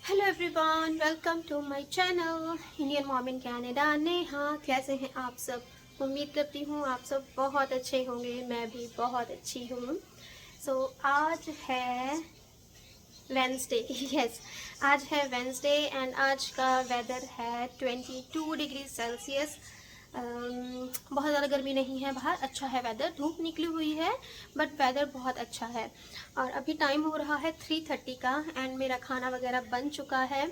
Hello everyone, welcome to my channel Indian mom in Canada. Neha, कैसे हैं आप सब? उम्मीद करती हूँ आप सब बहुत अच्छे होंगे। मैं भी बहुत अच्छी हूँ। आज है वेंसडे। यस, आज है वेंसडे एंड आज का वेदर है 22 डिग्री सेल्सियस। बहुत ज़्यादा गर्मी नहीं है बाहर, अच्छा है वेदर। धूप निकली हुई है बट वेदर बहुत अच्छा है। और अभी टाइम हो रहा है 3:30 का एंड मेरा खाना वगैरह बन चुका है।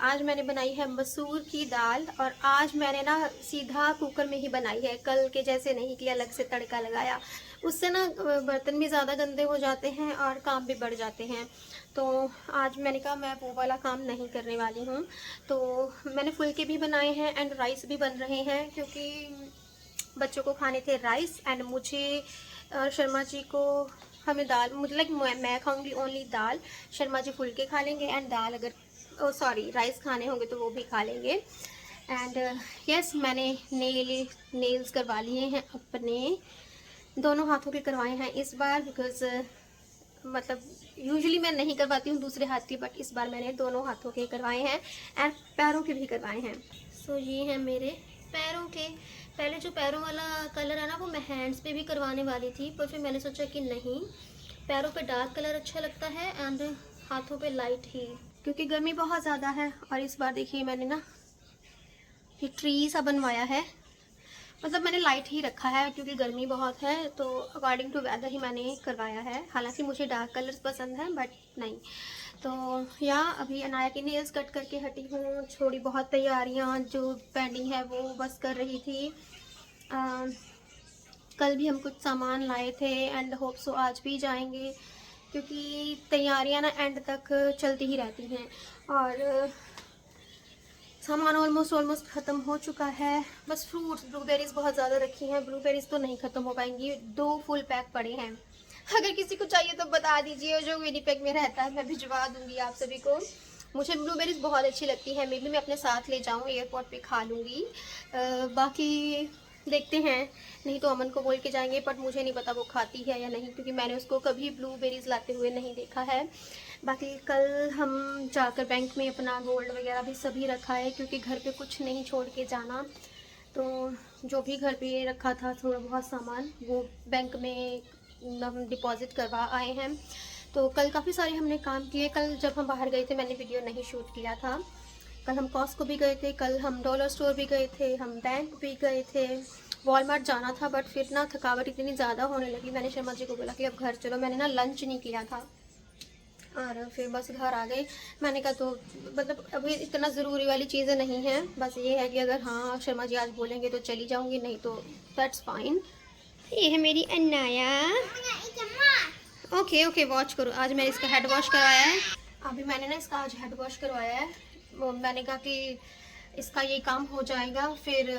आज मैंने बनाई है मसूर की दाल और आज मैंने ना सीधा कुकर में ही बनाई है, कल के जैसे नहीं कि अलग से तड़का लगाया। उससे ना बर्तन भी ज़्यादा गंदे हो जाते हैं और काम भी बढ़ जाते हैं। तो आज मैंने कहा मैं वो वाला काम नहीं करने वाली हूँ। तो मैंने फुलके भी बनाए हैं एंड राइस भी बन रहे हैं, क्योंकि बच्चों को खाने थे राइस एंड मुझे शर्मा जी को, हमें दाल, मुझे लाइक मैं खाऊंगी ओनली दाल। शर्मा जी फुलके खा लेंगे एंड दाल, अगर सॉरी राइस खाने होंगे तो वो भी खा लेंगे। एंड यस, मैंने नेल्स करवा लिए हैं अपने, दोनों हाथों के करवाए हैं इस बार, बिकॉज मतलब यूजुअली मैं नहीं करवाती हूँ दूसरे हाथ के, बट इस बार मैंने दोनों हाथों के करवाए हैं एंड पैरों के भी करवाए हैं। ये हैं मेरे पैरों के। पहले जो पैरों वाला कलर है ना, वो मैं हैंड्स पे भी करवाने वाली थी, पर फिर मैंने सोचा कि नहीं, पैरों पे डार्क कलर अच्छा लगता है एंड हाथों पे लाइट ही, क्योंकि गर्मी बहुत ज़्यादा है। और इस बार देखिए मैंने ना ये ट्री सा बनवाया है, मतलब मैंने लाइट ही रखा है क्योंकि गर्मी बहुत है, तो अकॉर्डिंग टू वेदर ही मैंने करवाया है। हालांकि मुझे डार्क कलर्स पसंद हैं बट नहीं। तो यहाँ अभी अनाया की नेल्स कट करके हटी हूँ। थोड़ी बहुत तैयारियाँ जो पेंडिंग है वो बस कर रही थी। कल भी हम कुछ सामान लाए थे एंड होप सो आज भी जाएंगे, क्योंकि तैयारियाँ ना एंड तक चलती ही रहती हैं। और सामान ऑलमोस्ट ख़त्म हो चुका है। बस फ्रूट्स, ब्लूबेरीज़ बहुत ज़्यादा रखी हैं। ब्लूबेरीज़ तो नहीं ख़त्म हो पाएंगी, 2 फुल पैक पड़े हैं। अगर किसी को चाहिए तो बता दीजिए, जो विनीपेग में रहता है, मैं भिजवा दूंगी आप सभी को। मुझे ब्लूबेरीज़ बहुत अच्छी लगती है, मे बी मैं अपने साथ ले जाऊँ, एयरपोर्ट पे खा लूँगी। बाकी देखते हैं, नहीं तो अमन को बोल के जाएंगे, बट मुझे नहीं पता वो खाती है या नहीं, क्योंकि मैंने उसको कभी ब्लूबेरीज़ लाते हुए नहीं देखा है। बाकी कल हम जाकर बैंक में अपना गोल्ड वगैरह भी सभी रखा है, क्योंकि घर पे कुछ नहीं छोड़ के जाना। तो जो भी घर पे रखा था थोड़ा बहुत सामान, वो बैंक में हम डिपॉजिट करवा आए हैं। तो कल काफ़ी सारे हमने काम किए। कल जब हम बाहर गए थे मैंने वीडियो नहीं शूट किया था। कल हम कॉस्को भी गए थे, कल हम डॉलर स्टोर भी गए थे, हम बैंक भी गए थे, वॉलमार्ट जाना था, बट फिर ना थकावट इतनी ज़्यादा होने लगी, मैंने शर्मा जी को बोला कि अब घर चलो। मैंने ना लंच नहीं किया था और फिर बस घर आ गए। मैंने कहा तो मतलब अभी इतना ज़रूरी वाली चीज़ें नहीं हैं, बस ये है कि अगर हाँ शर्मा जी आज बोलेंगे तो चली जाऊँगी, नहीं तो दैट्स फाइन। ये है मेरी अनाया। ओके ओके, वॉच करो। आज मैंने इसका हेड वॉश करवाया है। अभी मैंने ना इसका आज हेड वॉश करवाया है। मैंने कहा कि इसका ये काम हो जाएगा, फिर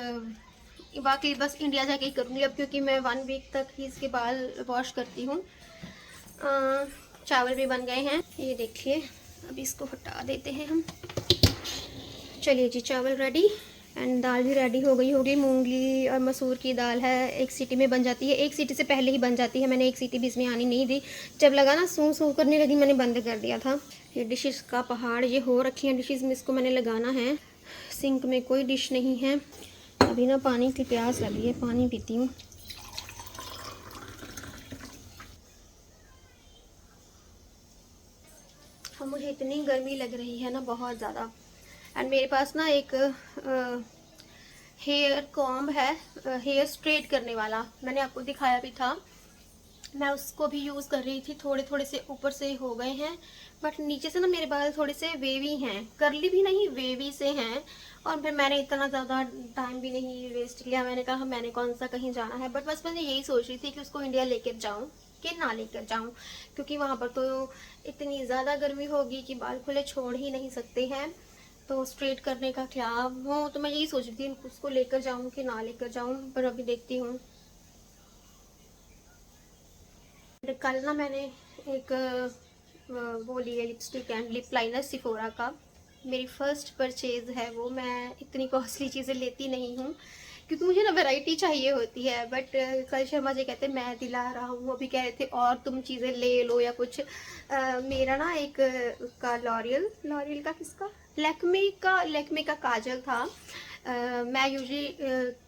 बाकी बस इंडिया जाके ही करूँगी अब, क्योंकि मैं 1 वीक तक ही इसके बाल वॉश करती हूँ। चावल भी बन गए हैं, ये देखिए। अभी इसको हटा देते हैं हम। चलिए जी, चावल रेडी एंड दाल भी रेडी हो गई होगी। मूंगली और मसूर की दाल है, 1 सीटी में बन जाती है। 1 सीटी से पहले ही बन जाती है, मैंने 1 सीटी भी इसमें आनी नहीं दी। जब लगा ना सूं सूं करने लगी, मैंने बंद कर दिया था। ये डिशेस का पहाड़ ये हो रखी हैं डिशेस में, इसको मैंने लगाना है। सिंक में कोई डिश नहीं है। अभी ना पानी की प्यास लगी है, पानी पीती हूँ। और मुझे इतनी गर्मी लग रही है ना, बहुत ज़्यादा। एंड मेरे पास ना एक हेयर कॉम्ब है, हेयर स्ट्रेट करने वाला, मैंने आपको दिखाया भी था। मैं उसको भी यूज़ कर रही थी। थोड़े थोड़े से ऊपर से हो गए हैं, बट नीचे से ना मेरे बाल थोड़े से वेवी हैं, करली भी नहीं वेवी से हैं। और फिर मैंने इतना ज़्यादा टाइम भी नहीं वेस्ट किया। मैंने कहा मैंने कौन सा कहीं जाना है, बट बस मैंने यही सोच रही थी कि उसको इंडिया लेकर जाऊँ कि ना लेकर जाऊँ, क्योंकि वहाँ पर तो इतनी ज़्यादा गर्मी होगी कि बाल खुले छोड़ ही नहीं सकते हैं। तो स्ट्रेट करने का क्या हो, तो मैं यही सोच रही थी उसको लेकर जाऊँ कि ना लेकर जाऊँ, पर अभी देखती हूँ। कल ना मैंने एक वो ली है लिपस्टिक एंड लिप लाइनर सिफोरा का। मेरी फर्स्ट परचेज़ है वो। मैं इतनी कॉस्टली चीज़ें लेती नहीं हूँ, क्योंकि मुझे ना वैरायटी चाहिए होती है। बट कल शर्मा जी कहते मैं दिला रहा हूँ, अभी कह रहे थे और तुम चीज़ें ले लो या कुछ। मेरा ना एक का लॉरियल का किसका लैक्मे का काजल था। मैं यूजुअली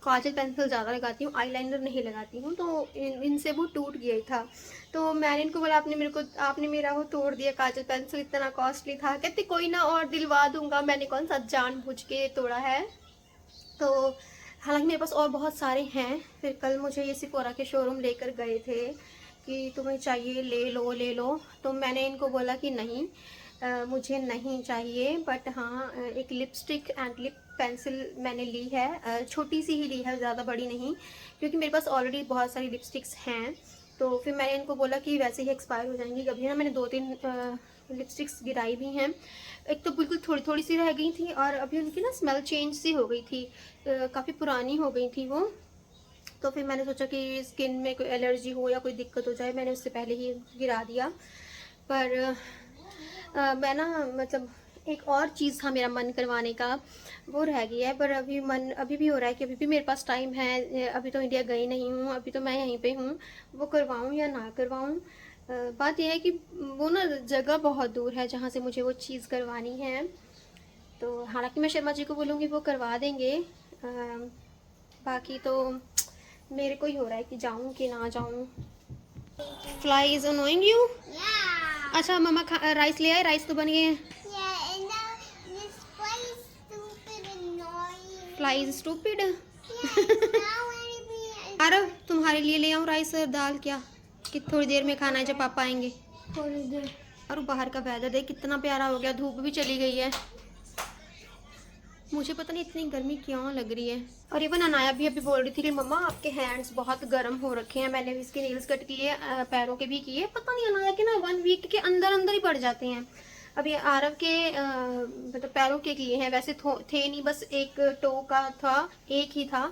काजल पेंसिल ज़्यादा लगाती हूँ, आईलाइनर नहीं लगाती हूँ, तो इनसे वो टूट गया था। तो मैंने इनको बोला आपने मेरा वो तोड़ दिया काजल पेंसिल, इतना कॉस्टली था। कहते कोई ना और दिलवा दूंगा। मैंने कौन सा जानबूझ के तोड़ा है। तो हालांकि मेरे पास और बहुत सारे हैं। फिर कल मुझे ये सिफोरा के शोरूम लेकर गए थे कि तुम्हें चाहिए ले लो। तो मैंने इनको बोला कि नहीं, मुझे नहीं चाहिए। बट हाँ, एक लिपस्टिक एंड लिप पेंसिल मैंने ली है, छोटी सी ही ली है, ज़्यादा बड़ी नहीं, क्योंकि मेरे पास ऑलरेडी बहुत सारी लिपस्टिक्स हैं। तो फिर मैंने इनको बोला कि वैसे ही एक्सपायर हो जाएंगी। कभी ना मैंने 2-3 लिपस्टिक्स गिराई भी हैं। एक तो बिल्कुल थोड़ी थोड़ी सी रह गई थी, और अभी उनकी ना स्मेल चेंज सी हो गई थी, काफ़ी पुरानी हो गई थी वो। तो फिर मैंने सोचा कि स्किन में कोई एलर्जी हो या कोई दिक्कत हो जाए, मैंने उससे पहले ही गिरा दिया। पर मैं ना मतलब एक और चीज़ था मेरा मन करवाने का, वो रह गई है। पर अभी मन अभी भी हो रहा है कि अभी भी मेरे पास टाइम है, अभी तो इंडिया गई नहीं हूँ, अभी तो मैं यहीं पे हूँ, वो करवाऊँ या ना करवाऊँ। बात यह है कि वो ना जगह बहुत दूर है जहाँ से मुझे वो चीज़ करवानी है। तो हालांकि मैं शर्मा जी को बोलूँगी वो करवा देंगे। बाकी तो मेरे को ही हो रहा है कि जाऊँ कि ना जाऊँ। Fly is annoying you. अच्छा मम्मा राइस ले आए, राइस तो बन गए हैं। Fly is stupid. अरे तुम्हारे लिए ले आऊँ राइस और दाल क्या, कि थोड़ी देर में खाना है जब पापा आएंगे। थोड़ी देर। और बाहर का वेदर देख कितना प्यारा हो गया, धूप भी चली गई है। मुझे पता नहीं इतनी गर्मी क्यों लग रही है। और इवन अनाया भी अभी बोल रही थी कि मम्मा आपके हैंड्स बहुत गर्म हो रखे हैं। मैंने भी इसके नेल्स कट किए, पैरों के भी किए। पता नहीं अनाया के ना 1 वीक के अंदर अंदर ही पड़ जाते हैं। अभी आरव के मतलब पैरों के किए हैं, वैसे थे नहीं, बस एक टो का था, एक ही था,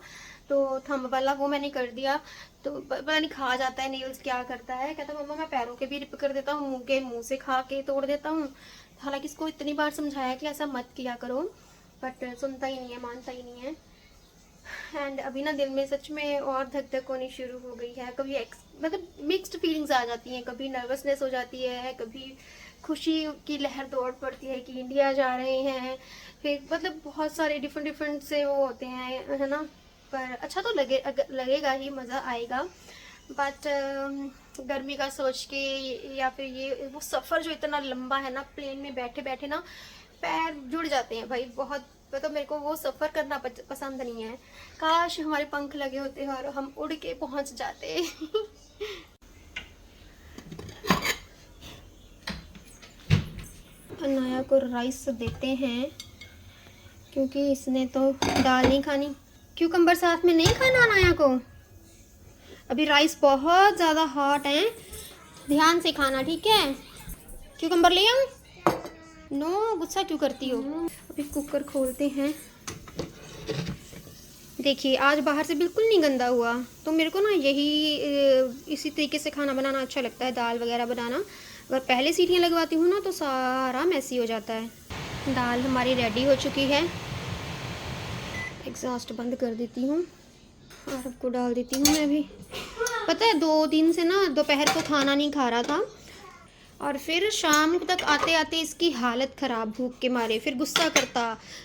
तो थंब वाला वो मैंने कर दिया। तो पता नहीं खा जाता है नेल्स, क्या करता है। कहता मम्मा मैं पैरों के भी रिप कर देता हूँ, मुंह से खा के तोड़ देता हूँ। हालांकि इसको इतनी बार समझाया कि ऐसा मत किया करो, बट सुनता ही नहीं है, मानता ही नहीं है। एंड अभी ना दिल में सच में और धक धक होनी शुरू हो गई है। कभी मतलब मिक्स्ड फीलिंग्स आ जाती हैं, कभी नर्वसनेस हो जाती है, कभी खुशी की लहर दौड़ पड़ती है कि इंडिया जा रहे हैं। फिर मतलब बहुत सारे डिफरेंट से वो होते हैं, है ना। पर अच्छा तो लगेगा ही, मज़ा आएगा। बट गर्मी का सोच के, या फिर ये वो सफ़र जो इतना लंबा है ना, प्लेन में बैठे बैठे ना पैर जुड़ जाते हैं भाई बहुत। मतलब मेरे को वो सफ़र करना पसंद नहीं है। काश हमारे पंख लगे होते और हम उड़ के पहुंच जाते। अनाया को राइस देते हैं, क्योंकि इसने तो दाल नहीं खानी। क्यूकम्बर साथ में नहीं खाना अनाया को। अभी राइस बहुत ज़्यादा हॉट है, ध्यान से खाना, ठीक है। क्यूकम्बर ले आऊँ? नो, गुस्सा क्यों करती हो। अभी कुकर खोलते हैं। देखिए आज बाहर से बिल्कुल नहीं गंदा हुआ। तो मेरे को ना इसी तरीके से खाना बनाना अच्छा लगता है, दाल वगैरह बनाना। अगर पहले सीटियाँ लगवाती हूँ ना तो सारा मैसी हो जाता है। दाल हमारी रेडी हो चुकी है, एग्जॉस्ट बंद कर देती हूँ और आपको डाल देती हूँ मैं भी। पता है 2 दिन से ना दोपहर को खाना नहीं खा रहा था, और फिर शाम तक आते आते इसकी हालत ख़राब भूख के मारे। फिर गुस्सा करता,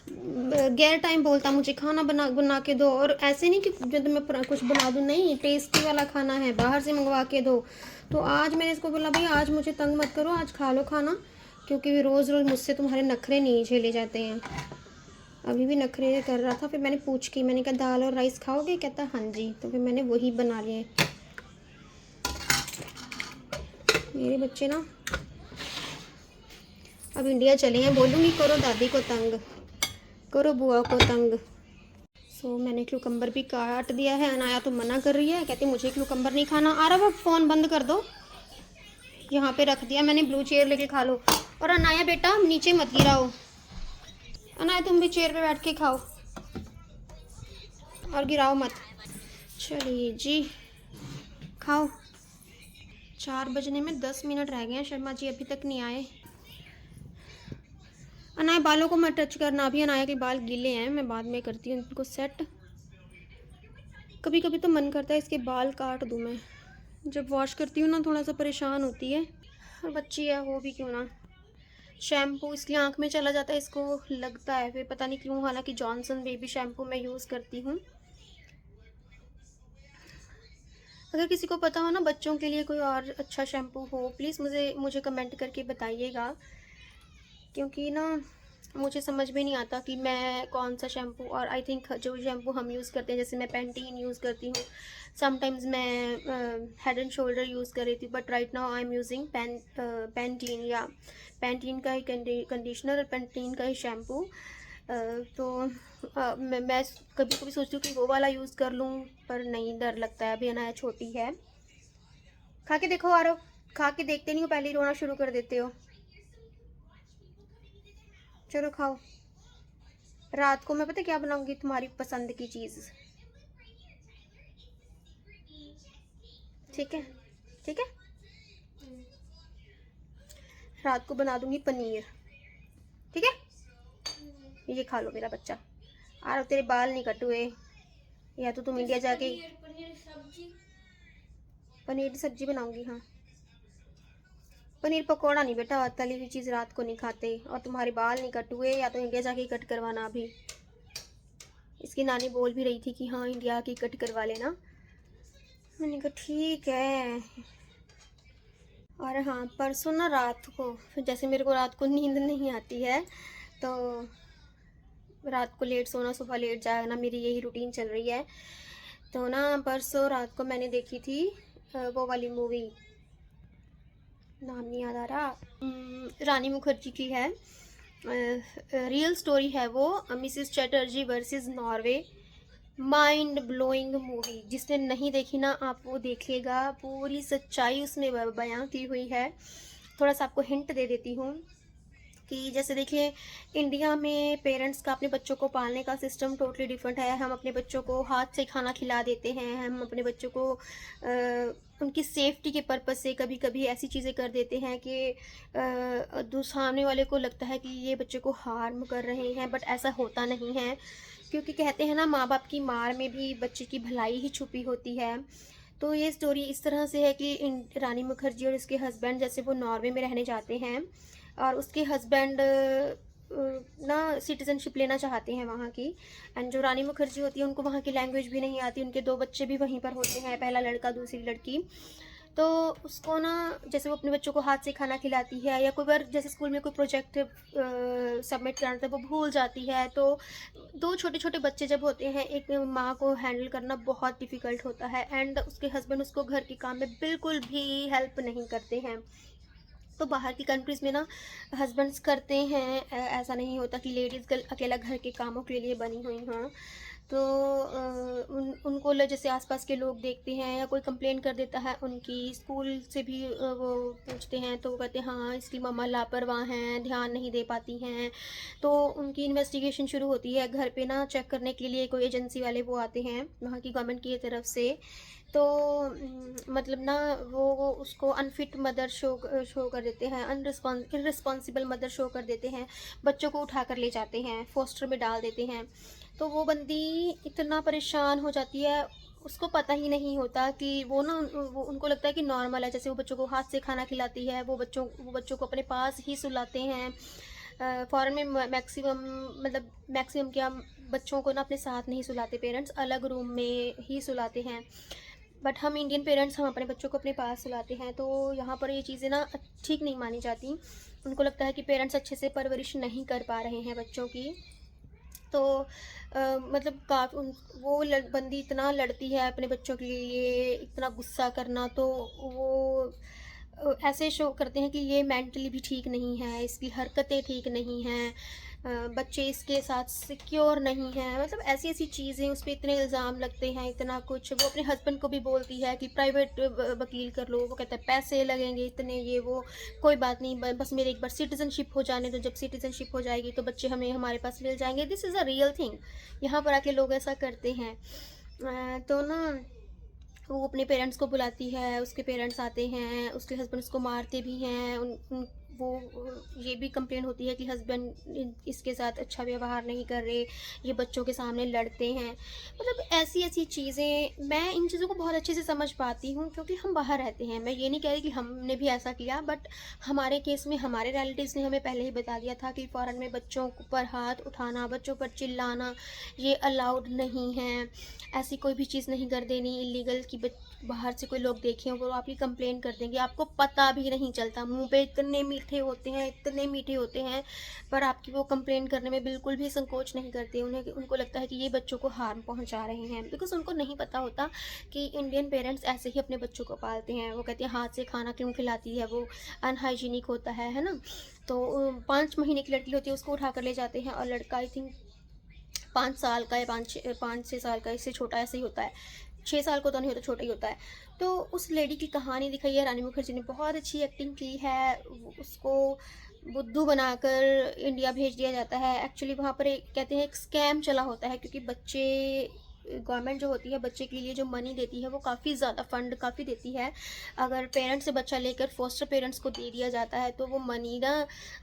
गैर टाइम बोलता मुझे खाना बना के दो। और ऐसे नहीं कि जब मैं कुछ बना दूँ, नहीं, टेस्टी वाला खाना है, बाहर से मंगवा के दो। तो आज मैंने इसको बोला भाई आज मुझे तंग मत करो, आज खा लो खाना, क्योंकि रोज़ रोज़ मुझसे तुम्हारे नखरे नहीं झेले जाते हैं। अभी भी नखरे कर रहा था। फिर मैंने पूछ के मैंने कहा दाल और राइस खाओगे, कहता हाँ जी। तो फिर मैंने वही बना लिए। मेरे बच्चे ना अब इंडिया चले हैं, बोलूँगी करो दादी को तंग, करो बुआ को तंग। सो मैंने क्यूकम्बर भी काट दिया है। अनाया तो मना कर रही है, कहती मुझे क्यूकम्बर नहीं खाना। आ रहा, अब फ़ोन बंद कर दो। यहाँ पे रख दिया मैंने, ब्लू चेयर लेके खा लो। और अनाया बेटा नीचे मत गिराओ। अनाया तुम भी चेयर पे बैठ के खाओ और गिराओ मत। चलिए जी खाओ। 4 बजने में 10 मिनट रह गए हैं, शर्मा जी अभी तक नहीं आए। अनाया बालों को मत टच करना, अभी अनाया के बाल गीले हैं, मैं बाद में करती हूँ उनको सेट। कभी कभी तो मन करता है इसके बाल काट दूँ मैं। जब वॉश करती हूँ ना थोड़ा सा परेशान होती है। और बच्ची है वो भी क्यों ना। शैम्पू इसकी आँख में चला जाता है, इसको लगता है फिर पता नहीं क्यों। हालांकि जॉनसन बेबी शैम्पू मैं यूज़ करती हूँ। अगर किसी को पता हो ना बच्चों के लिए कोई और अच्छा शैम्पू हो, प्लीज़ मुझे कमेंट करके बताइएगा। क्योंकि ना मुझे समझ में नहीं आता कि मैं कौन सा शैम्पू, और आई थिंक जो शैम्पू हम यूज़ करते हैं, जैसे मैं पैंटीन यूज़ करती हूँ, समटाइम्स मैं हेड एंड शोल्डर यूज़ कर रही थी, but right now I am using Pantene, या पैंटीन का ही कंडीशनर और पैंटीन का ही शैम्पू। तो मैं कभी कभी सोचती हूँ कि वो वाला यूज़ कर लूँ, पर नहीं, डर लगता है, अभी अनाया छोटी है। खा के देखो आरो, खा के देखते नहीं हो, पहले ही रोना शुरू कर देते हो। चलो खाओ। रात को मैं पता क्या बनाऊंगी, तुम्हारी पसंद की चीज़। ठीक है, ठीक है। रात को बना दूंगी पनीर, ठीक है। ये खा लो मेरा बच्चा। आरो तेरे बाल नहीं कटे हुए, या तो तुम इंडिया जाके पनीर की सब्जी बनाऊंगी। हाँ, पनीर पकौड़ा नहीं बेटा, तली हुई चीज़ रात को नहीं खाते। और तुम्हारे बाल नहीं कटे हुए, या तो इंडिया जाके कट करवाना अभी। इसकी नानी बोल भी रही थी कि हाँ इंडिया की कट करवा लेना। मैंने कहा ठीक है। और हाँ, परसों ना रात को, जैसे मेरे को रात को नींद नहीं आती है, तो रात को लेट सोना सुबह लेट जागना, मेरी यही रूटीन चल रही है। तो ना परसों रात को मैंने देखी थी वो वाली मूवी, नाम नहीं याद आ रहा, रानी मुखर्जी की है, रियल स्टोरी है वो, Mrs Chatterjee versus Norway. Mind blowing movie, जिसने नहीं देखी ना आप वो देखिएगा, पूरी सच्चाई उसमें बयां की हुई है। थोड़ा सा आपको हिंट दे देती हूँ कि जैसे देखिए, इंडिया में पेरेंट्स का अपने बच्चों को पालने का सिस्टम टोटली डिफरेंट है। हम अपने बच्चों को हाथ से खाना खिला देते हैं, हम अपने बच्चों को उनकी सेफ्टी के पर्पज़ से कभी कभी ऐसी चीज़ें कर देते हैं कि सामने वाले को लगता है कि ये बच्चे को हार्म कर रहे हैं, बट ऐसा होता नहीं है। क्योंकि कहते हैं ना, माँ बाप की मार में भी बच्चे की भलाई ही छुपी होती है। तो ये स्टोरी इस तरह से है कि रानी मुखर्जी और उसके हस्बैंड, जैसे वो नॉर्वे में रहने जाते हैं, और उसके हस्बैंड ना सिटीज़नशिप लेना चाहते हैं वहाँ की। एंड जो रानी मुखर्जी होती है, उनको वहाँ की लैंग्वेज भी नहीं आती, उनके 2 बच्चे भी वहीं पर होते हैं, पहला लड़का दूसरी लड़की। तो उसको ना, जैसे वो अपने बच्चों को हाथ से खाना खिलाती है, या कोई बार जैसे स्कूल में कोई प्रोजेक्ट सबमिट करना था वो भूल जाती है, तो 2 छोटे छोटे बच्चे जब होते हैं, एक माँ को हैंडल करना बहुत डिफ़िकल्ट होता है। एंड उसके हस्बैंड उसको घर के काम में बिल्कुल भी हेल्प नहीं करते हैं। तो बाहर की कंट्रीज़ में ना हस्बैंड्स करते हैं, ऐसा नहीं होता कि लेडीज़ अकेला घर के कामों के लिए बनी हुई हों। तो उनको जैसे आसपास के लोग देखते हैं, या कोई कंप्लेन कर देता है उनकी, स्कूल से भी वो पूछते हैं, तो वो कहते हैं हाँ इसकी मम्मा लापरवाह हैं, ध्यान नहीं दे पाती हैं। तो उनकी इन्वेस्टिगेशन शुरू होती है। घर पे ना चेक करने के लिए कोई एजेंसी वाले वो आते हैं वहाँ की गवर्नमेंट की तरफ से। तो मतलब ना वो उसको अनफिट मदर शो कर देते हैं, इररिस्पॉन्सिबल मदर शो कर देते हैं, बच्चों को उठा कर ले जाते हैं, फोस्टर में डाल देते हैं। तो वो बंदी इतना परेशान हो जाती है, उसको पता ही नहीं होता कि वो ना वो उनको लगता है कि नॉर्मल है, जैसे वो बच्चों को हाथ से खाना खिलाती है, वो बच्चों को अपने पास ही सुलाते हैं। फॉरेन में मैक्सिमम, मतलब मैक्सिमम क्या, बच्चों को ना अपने साथ नहीं सुलाते पेरेंट्स, अलग रूम में ही सुलाते हैं। बट हम इंडियन पेरेंट्स, हम अपने बच्चों को अपने पास सुलाते हैं। तो यहाँ पर ये चीज़ें ना ठीक नहीं मानी जाती। उनको लगता है कि पेरेंट्स अच्छे से परवरिश नहीं कर पा रहे हैं बच्चों की। तो मतलब काफ़ी वो बंदी इतना लड़ती है अपने बच्चों के लिए, इतना गुस्सा करना, तो वो ऐसे शो करते हैं कि ये मेंटली भी ठीक नहीं है, इसकी हरकतें ठीक नहीं हैं, बच्चे इसके साथ सिक्योर नहीं हैं, मतलब ऐसी ऐसी चीज़ें उस पर इतने इल्ज़ाम लगते हैं, इतना कुछ। वो अपने हस्बैंड को भी बोलती है कि प्राइवेट वकील कर लो, वो कहता है पैसे लगेंगे इतने, ये वो, कोई बात नहीं, बस मेरे एक बार सिटीज़नशिप हो जाने दो, जब सिटीज़नशिप हो जाएगी तो बच्चे हमारे पास मिल जाएंगे। This is a real thing. यहाँ पर आके लोग ऐसा करते हैं। तो ना वो अपने पेरेंट्स को बुलाती है, उसके पेरेंट्स आते हैं, उसके हस्बैंड उसको मारते भी हैं, वो ये भी कंप्लेन होती है कि हस्बैंड इसके साथ अच्छा व्यवहार नहीं कर रहे, ये बच्चों के सामने लड़ते हैं। मतलब ऐसी ऐसी चीज़ें, मैं इन चीज़ों को बहुत अच्छे से समझ पाती हूँ क्योंकि हम बाहर रहते हैं। मैं ये नहीं कह रही कि हमने भी ऐसा किया, बट हमारे केस में हमारे रिलेटिव्स ने हमें पहले ही बता दिया था कि फ़ॉरेन में बच्चों पर हाथ उठाना, बच्चों पर चिल्लाना ये अलाउड नहीं है। ऐसी कोई भी चीज़ नहीं कर देनी इलीगल कि बाहर से कोई लोग देखें वो आपकी कंप्लेन कर देंगे। आपको पता भी नहीं चलता, मुंह पे इतने मीठे होते हैं, इतने मीठे होते हैं, पर आपकी वो कंप्लेन करने में बिल्कुल भी संकोच नहीं करते। उनको लगता है कि ये बच्चों को हार्म पहुंचा रहे हैं, बिकॉज उनको नहीं पता होता कि इंडियन पेरेंट्स ऐसे ही अपने बच्चों को पालते हैं। वो कहते हैं हाथ से खाना क्यों खिलाती है, वो अनहाइजीनिक होता है ना। तो 5 महीने की लड़की होती है, उसको उठा कर ले जाते हैं, और लड़का आई थिंक 5 साल का या 5-6 साल का, इससे छोटा ऐसे ही होता है। 6 साल को तो नहीं होता, छोटा ही होता है। तो उस लेडी की कहानी दिखाई है, रानी मुखर्जी ने बहुत अच्छी एक्टिंग की है। उसको बुद्धू बनाकर इंडिया भेज दिया जाता है। एक्चुअली वहाँ पर कहते हैं एक स्कैम चला होता है, क्योंकि बच्चे, गवर्नमेंट जो होती है बच्चे के लिए जो मनी देती है वो काफ़ी ज़्यादा फंड काफ़ी देती है। अगर पेरेंट्स से बच्चा लेकर फोस्टर पेरेंट्स को दे दिया जाता है तो वो मनी ना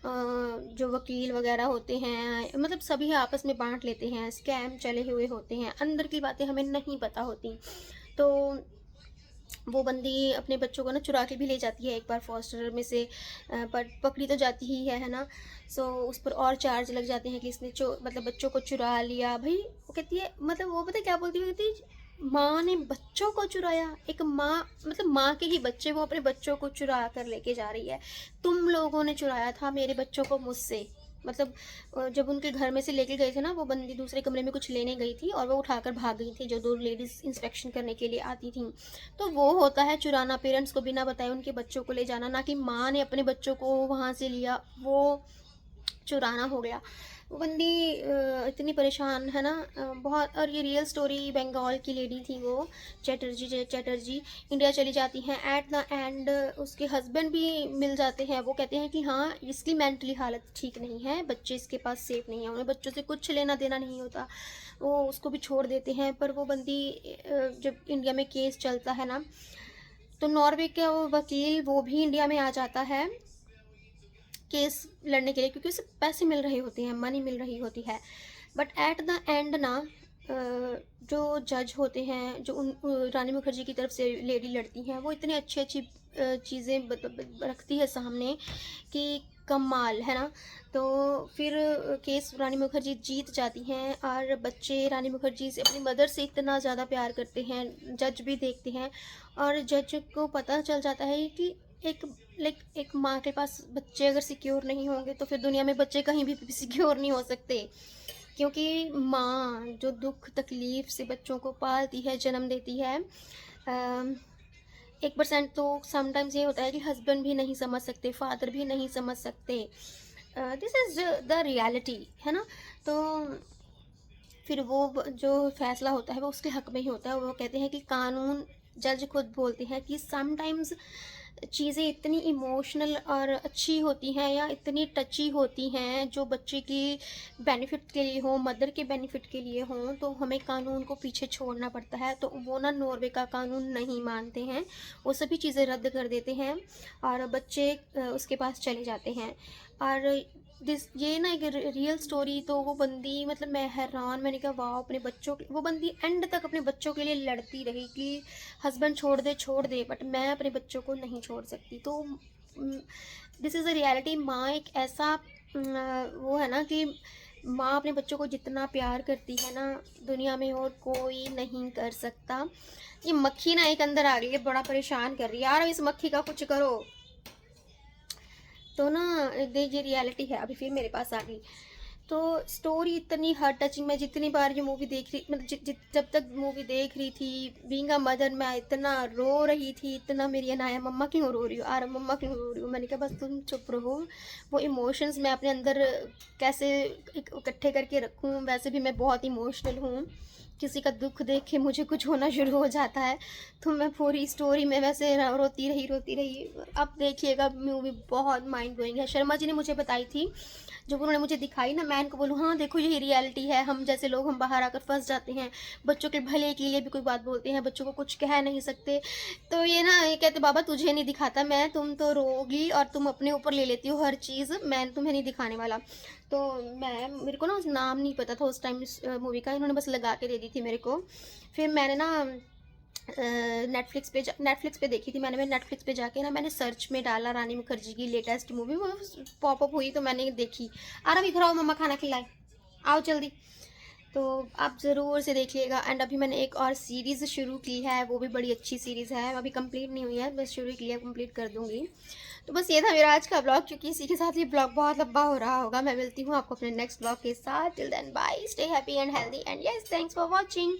जो वकील वगैरह होते हैं, मतलब सभी आपस में बांट लेते हैं। स्कैम चले हुए होते हैं, अंदर की बातें हमें नहीं पता होती। तो वो बंदी अपने बच्चों को ना चुरा के भी ले जाती है एक बार फॉस्टर में से, पर पकड़ी तो जाती ही है ना। सो उस पर और चार्ज लग जाते हैं कि इसने मतलब बच्चों को चुरा लिया। भाई वो कहती है, मतलब वो पता है क्या बोलती है, कहती है माँ ने बच्चों को चुराया। एक माँ, मतलब माँ के ही बच्चे, वो अपने बच्चों को चुरा कर लेके जा रही है। तुम लोगों ने चुराया था मेरे बच्चों को मुझसे। मतलब जब उनके घर में से लेके गए थे ना, वो बंदी दूसरे कमरे में कुछ लेने गई थी और वो उठाकर भाग गई थी, जो 2 लेडीज़ इंस्पेक्शन करने के लिए आती थी। तो वो होता है चुराना, पेरेंट्स को बिना बताए उनके बच्चों को ले जाना, ना कि माँ ने अपने बच्चों को वहाँ से लिया, वो चुराना हो गया। वो बंदी इतनी परेशान है ना, बहुत। और ये रियल स्टोरी, बंगाल की लेडी थी वो, चैटर्जी इंडिया चली जाती हैं। एट द एंड उसके हस्बैंड भी मिल जाते हैं। वो कहते हैं कि हाँ इसकी मेंटली हालत ठीक नहीं है, बच्चे इसके पास सेफ नहीं है, उन्हें बच्चों से कुछ लेना देना नहीं होता, वो उसको भी छोड़ देते हैं। पर वो बंदी जब इंडिया में केस चलता है ना, तो नॉर्वे का वो वकील वो भी इंडिया में आ जाता है केस लड़ने के लिए, क्योंकि उसे पैसे मिल रहे होते हैं, मनी मिल रही होती है। बट एट द एंड ना जो जज होते हैं, जो रानी मुखर्जी की तरफ से लेडी लड़ती हैं, वो इतनी अच्छी अच्छी चीज़ें रखती है सामने कि कमाल है ना। तो फिर केस रानी मुखर्जी जीत जाती हैं, और बच्चे रानी मुखर्जी से, अपनी मदर से इतना ज़्यादा प्यार करते हैं। जज भी देखते हैं, और जज को पता चल जाता है कि एक माँ के पास बच्चे अगर सिक्योर नहीं होंगे तो फिर दुनिया में बच्चे कहीं भी सिक्योर नहीं हो सकते। क्योंकि माँ जो दुख तकलीफ से बच्चों को पालती है, जन्म देती है, 1% तो समटाइम्स ये होता है कि हस्बैंड भी नहीं समझ सकते, फादर भी नहीं समझ सकते। दिस इज़ द रियलिटी है ना। तो फिर वो जो फैसला होता है वो उसके हक में ही होता है। वो कहते हैं कि कानून, जज खुद बोलते हैं कि समटाइम्स चीज़ें इतनी इमोशनल और अच्छी होती हैं या इतनी टची होती हैं जो बच्चे की बेनिफिट के लिए हो, मदर के बेनिफिट के लिए हो, तो हमें कानून को पीछे छोड़ना पड़ता है। तो वो ना नॉर्वे का कानून नहीं मानते हैं, वो सभी चीज़ें रद्द कर देते हैं और बच्चे उसके पास चले जाते हैं। और ये ना एक रियल स्टोरी। तो वो बंदी, मतलब मैं हैरान, मैंने कहा वाह, अपने बच्चों के, वो बंदी एंड तक अपने बच्चों के लिए लड़ती रही कि हस्बैंड छोड़ दे, बट मैं अपने बच्चों को नहीं छोड़ सकती। तो दिस इज़ अ रियलिटी। माँ एक ऐसा वो है ना कि माँ अपने बच्चों को जितना प्यार करती है ना, दुनिया में और कोई नहीं कर सकता। ये मक्खी ना एक अंदर आ गई है, बड़ा परेशान कर रही है यार, इस मक्खी का कुछ करो। तो ना ये रियलिटी है, अभी फिर मेरे पास आ गई। तो स्टोरी इतनी हार्ट टचिंग, मैं जितनी बार ये मूवी देख रही, मतलब जब तक मूवी देख रही थी, बीइंग अ मदर, मैं इतना रो रही थी, इतना मेरी अनाया मम्मा क्यों रो रही हो, आरा मम्मा क्यों रो रही हो। मैंने कहा बस तुम चुप रहो, वो इमोशंस मैं अपने अंदर कैसे इकट्ठे करके रखूँ। वैसे भी मैं बहुत इमोशनल हूँ, किसी का दुख देख के मुझे कुछ होना शुरू हो जाता है, तो मैं पूरी स्टोरी में वैसे रोती रही। अब देखिएगा, मूवी बहुत माइंड ब्लोइंग है। शर्मा जी ने मुझे बताई थी, जब उन्होंने मुझे दिखाई ना, मैं इनको बोलूँ हाँ देखो यही रियलिटी है, हम जैसे लोग हम बाहर आकर फंस जाते हैं, बच्चों के भले के लिए भी कोई बात बोलते हैं, बच्चों को कुछ कह नहीं सकते। तो ये ना, ये कहते बाबा तुझे नहीं दिखाता मैं, तुम तो रोगी और तुम अपने ऊपर ले लेती हो हर चीज़, मैं तुम्हें नहीं दिखाने वाला। तो मैं, मेरे को ना उस नाम नहीं पता था उस टाइम इस मूवी का, इन्होंने बस लगा के दे दी थी मेरे को। फिर मैंने ना नेटफ्लिक्स पे देखी थी मैंने। मैं नेटफ्लिक्स पे जाके ना मैंने सर्च में डाला रानी मुखर्जी की लेटेस्ट मूवी, वो पॉपअप हुई तो मैंने देखी। आ रहा भी खराओ, मम्मा खाना खिलाए, आओ जल्दी। तो आप ज़रूर से देखिएगा। एंड अभी मैंने एक और सीरीज़ शुरू की है, वो भी बड़ी अच्छी सीरीज़ है, अभी कंप्लीट नहीं हुई है, बस शुरू की है, कंप्लीट कर दूँगी। तो बस ये था मेरा आज का ब्लॉग, क्योंकि इसी के साथ ये ब्लॉग बहुत लंबा हो रहा होगा। मैं मिलती हूँ आपको अपने नेक्स्ट ब्लॉग के साथ। Till then bye, stay happy and healthy and yes, thanks for watching.